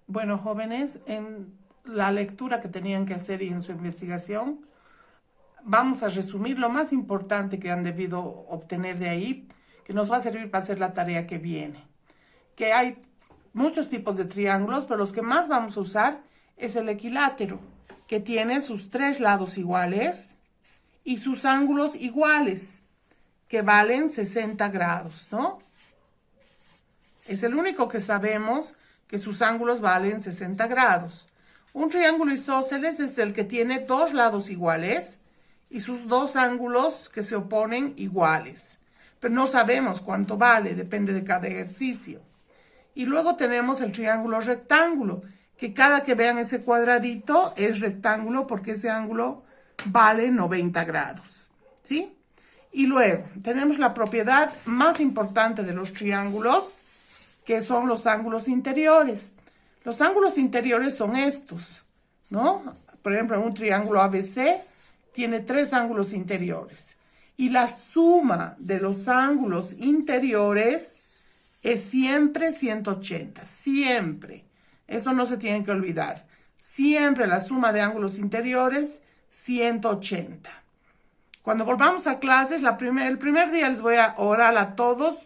Bueno, jóvenes, en la lectura que tenían que hacer y en su investigación, vamos a resumir lo más importante que han debido obtener de ahí, que nos va a servir para hacer la tarea que viene. Que hay muchos tipos de triángulos, pero los que más vamos a usar es el equilátero, que tiene sus tres lados iguales y sus ángulos iguales, que valen 60 grados, ¿no? Es el único que sabemos que sus ángulos valen 60 grados. Un triángulo isósceles es el que tiene dos lados iguales y sus dos ángulos que se oponen iguales. Pero no sabemos cuánto vale, depende de cada ejercicio. Y luego tenemos el triángulo rectángulo, que cada que vean ese cuadradito es rectángulo porque ese ángulo vale 90 grados, ¿sí? Y luego tenemos la propiedad más importante de los triángulos, que son los ángulos interiores. Los ángulos interiores son estos, ¿no? Por ejemplo, un triángulo ABC tiene tres ángulos interiores. Y la suma de los ángulos interiores es siempre 180, siempre. Eso no se tiene que olvidar. Siempre la suma de ángulos interiores, 180. Cuando volvamos a clases, el primer día les voy a orar a todos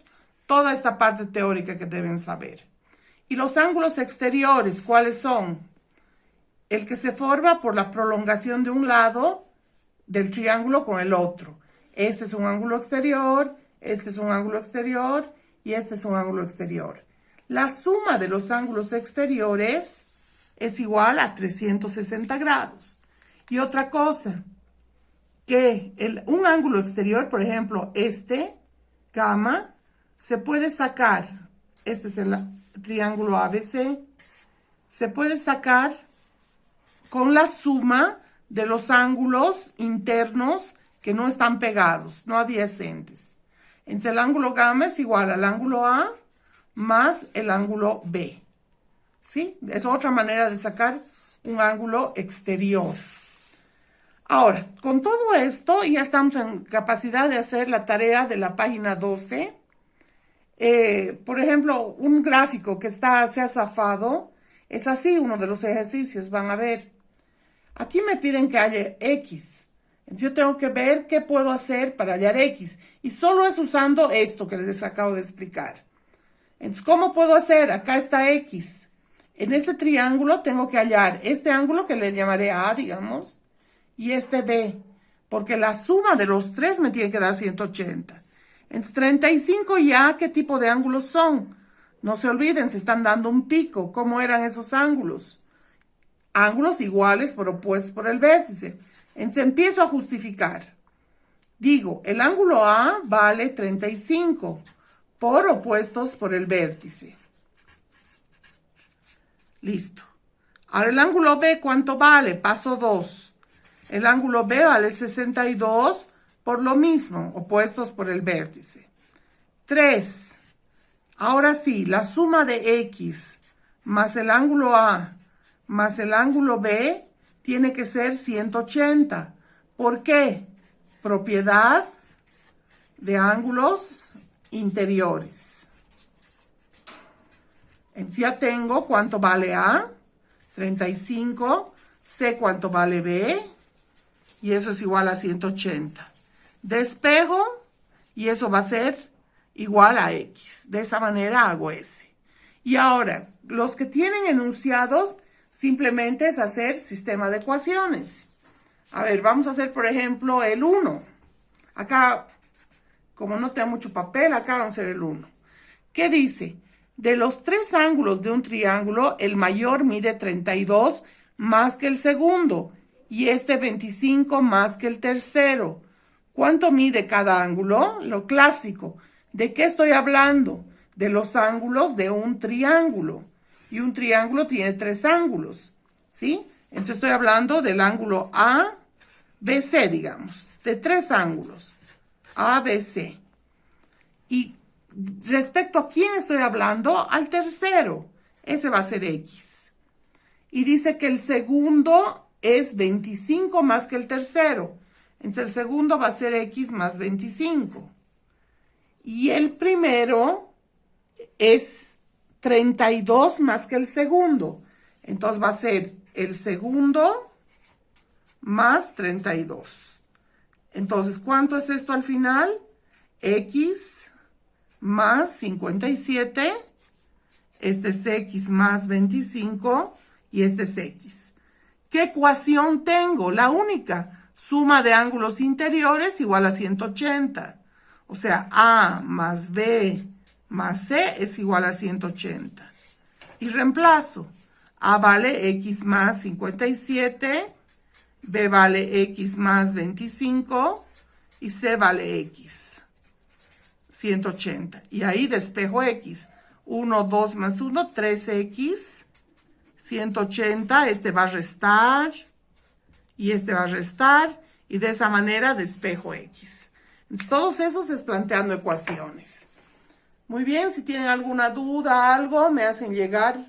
toda esta parte teórica que deben saber. Y los ángulos exteriores, ¿cuáles son? El que se forma por la prolongación de un lado del triángulo con el otro. Este es un ángulo exterior, este es un ángulo exterior y este es un ángulo exterior. La suma de los ángulos exteriores es igual a 360 grados. Y otra cosa, que un ángulo exterior, por ejemplo, este, gamma, se puede sacar, este es el triángulo ABC, se puede sacar con la suma de los ángulos internos que no están pegados, no adyacentes. Entonces el ángulo gamma es igual al ángulo A más el ángulo B. ¿Sí? Es otra manera de sacar un ángulo exterior. Ahora, con todo esto ya estamos en capacidad de hacer la tarea de la página 12. Por ejemplo, un gráfico que se ha zafado, es así uno de los ejercicios, van a ver. Aquí me piden que haya X. Entonces yo tengo que ver qué puedo hacer para hallar X. Y solo es usando esto que les acabo de explicar. Entonces, ¿cómo puedo hacer? Acá está X. En este triángulo tengo que hallar este ángulo que le llamaré A, digamos, y este B. Porque la suma de los tres me tiene que dar 180. En 35 ya, ¿qué tipo de ángulos son? No se olviden, se están dando un pico. ¿Cómo eran esos ángulos? Ángulos iguales pero opuestos por el vértice. Entonces empiezo a justificar. Digo, el ángulo A vale 35 por opuestos por el vértice. Listo. Ahora el ángulo B, ¿cuánto vale? Paso 2. El ángulo B vale 62 por lo mismo, opuestos por el vértice. 3. Ahora sí, la suma de X más el ángulo A más el ángulo B tiene que ser 180. ¿Por qué? Propiedad de ángulos interiores. Entonces ya tengo cuánto vale A, 35, sé cuánto vale B, y eso es igual a 180. Despejo, y eso va a ser igual a X. De esa manera hago ese. Y ahora, los que tienen enunciados, simplemente es hacer sistema de ecuaciones. A ver, vamos a hacer, por ejemplo, el 1. Acá, como no tengo mucho papel, acá vamos a hacer el 1. ¿Qué dice? De los tres ángulos de un triángulo, el mayor mide 32 más que el segundo y este 25 más que el tercero. ¿Cuánto mide cada ángulo? Lo clásico. ¿De qué estoy hablando? De los ángulos de un triángulo. Y un triángulo tiene tres ángulos, ¿sí? Entonces estoy hablando del ángulo ABC, digamos, de tres ángulos, ABC. Y respecto a quién estoy hablando, al tercero, ese va a ser X. Y dice que el segundo es 25 más que el tercero. Entonces el segundo va a ser X más 25. Y el primero es 32 más que el segundo. Entonces va a ser el segundo más 32. Entonces, ¿cuánto es esto al final? X más 57. Este es X más 25 y este es X. ¿Qué ecuación tengo? La única. Suma de ángulos interiores igual a 180. O sea, A más B más C es igual a 180. Y reemplazo. A vale X más 57, B vale X más 25 y C vale X, 180. Y ahí despejo X. 1, 2 más 1, 3X, 180. Este va a restar y este va a restar. Y de esa manera despejo X. Todos esos es planteando ecuaciones. Muy bien, si tienen alguna duda, algo, me hacen llegar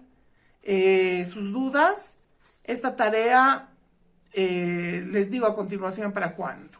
sus dudas. Esta tarea les digo a continuación para cuándo.